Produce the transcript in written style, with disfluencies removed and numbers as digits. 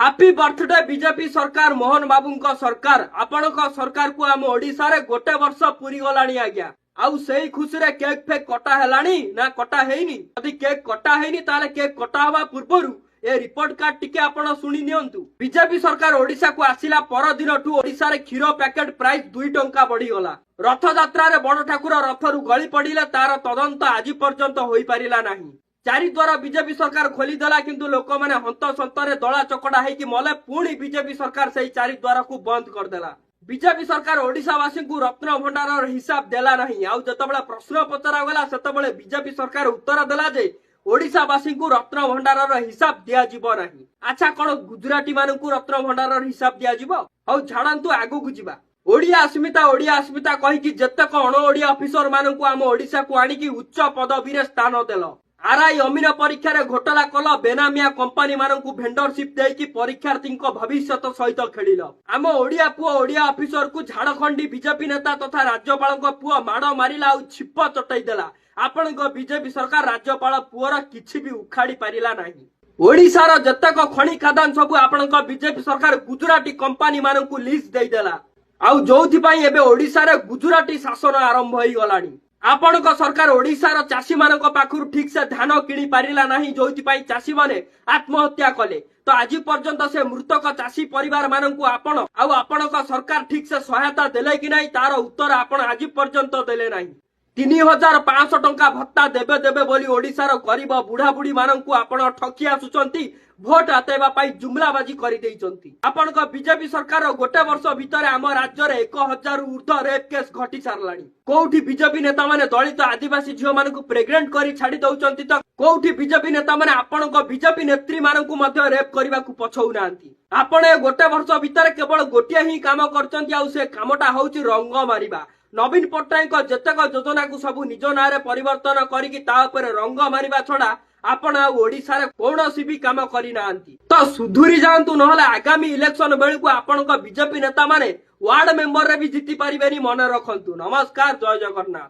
Happy birthday BJP सरकार मोहन बाबू सरकार आपण सरकार को आम ओडिशा रे गोटे वर्ष पूरी गलानी आज्ञा आउ से खुशी रे केक फेक कटा हेलानी ना कटा हेनी यदि केक कटा हेनी ताले केक कटा हवा पूर्वरु ए रिपोर्ट कार्ड टिके आपण सुनी नियंतु। बीजेपी सरकार ओडिशा को आसिला पर दिन ठू ओडिशा रे क्षीर पैकेट प्राइस 2 टंका बढ़ी गला। रथ यात्रा रे बड़ ठाकुर रथरु गली पड़िले तार तदंत आज पर्यंत होई परिला नाही। चारि द्वारा बीजेपी सरकार खोली देला किंतु लोक माने हंत संतरे दला चकड़ा हेकी मले पुणी बीजेपी सरकार से चारि द्वारा को बंद कर देला। बीजेपी सरकार ओडिशावासी को रत्न भंडार हिसाब देला नहीं। आउ जतबेले प्रश्न पचरा गला सेतबेले बीजेपी सरकार उत्तर देला जे ओडिशावासी को रत्न भंडार हिसाब दिया जिवो नहीं। अच्छा कोन गुजराती मानन को रत्न भंडार हिसाब दिया जिवो आउ झाड़ंतु आगु को जिबा। ओडिया अस्मिता कहि कि जत्तक अण ओडिया ऑफिसर मानन को आम ओडिशा को आनी कि उच्च पदवी रे स्थान देलो। आरआई अमीन परीक्षा रे घोटाला कल बेनामिया कंपनी मानकु भेंडरशिप देकी परीक्षार्थी भविष्य सहित खेल। आम ओडिया पुओ ओडिया ऑफिसर को झाड़खंडी बीजेपी नेता तथा राज्यपाल पुओ माड़ मारिला और छिप चटई देला। आपण बीजेपी सरकार राज्यपाल पुओर किछि भी उखाड़ी पारिला नाही। ओडिशार जतक खणी खादान सब आपण बीजेपी सरकार गुजराती कंपनी मानकु लीज देई देला। आउ जोथि पई एबे ओडिशा रे गुजराती शासन आरंभ होई गलानी। आपण सरकार ओडिशार चाषी मान पाखु ठीक से धान किणी पारिला नहीं जोथि पई चाषी माने आत्महत्या कले। तो आज पर्यंत से मृतक चाषी परिवार मानकु आपण सरकार ठीक से सहायता देले कि नहीं तार उत्तर आपण आज पर्यंत देले नहीं। 3500 टंका भत्ता देबे देबे बोली ओडिशार गरीब बुढ़ा बुढ़ी मानकु आपण ठकी आसुचंती भोट आतेबा पाई जुमलाबाजी करि देइचंती। आपण बीजेपी सरकार गोटे वर्ष भितर आम राज्य रे 1000 ऊर्ध्व रेप केस घटी सारलानी। कोउठी बीजेपी नेता माने दलित आदिवासी झियो मानकु प्रेग्नेंट करी छाडी दउचंती तो कोउठी बीजेपी नेता माने आपण बीजेपी नेत्री मानकु मध्य रेप करबाकू पछौ नांती। आपण गोटे वर्ष भितर केवल गोटिया ही काम करचंती आउ से कामटा होउची रंग मारिबा। नवीन पट्टनायक जतक योजना को सब निज नारे परिवर्तन करिकी ता ऊपर रंग मारिबा छडा आपण ओडिशा रे कोनोसी भी काम करि नांती। तो सुधुरी जांतु नहले आगामी इलेक्शन बेलकु आपण बीजेपी नेता माने वार्ड मेंबर रे भी जीति परिबेनी मन रखंतु। नमस्कार, जय जगन्नाथ।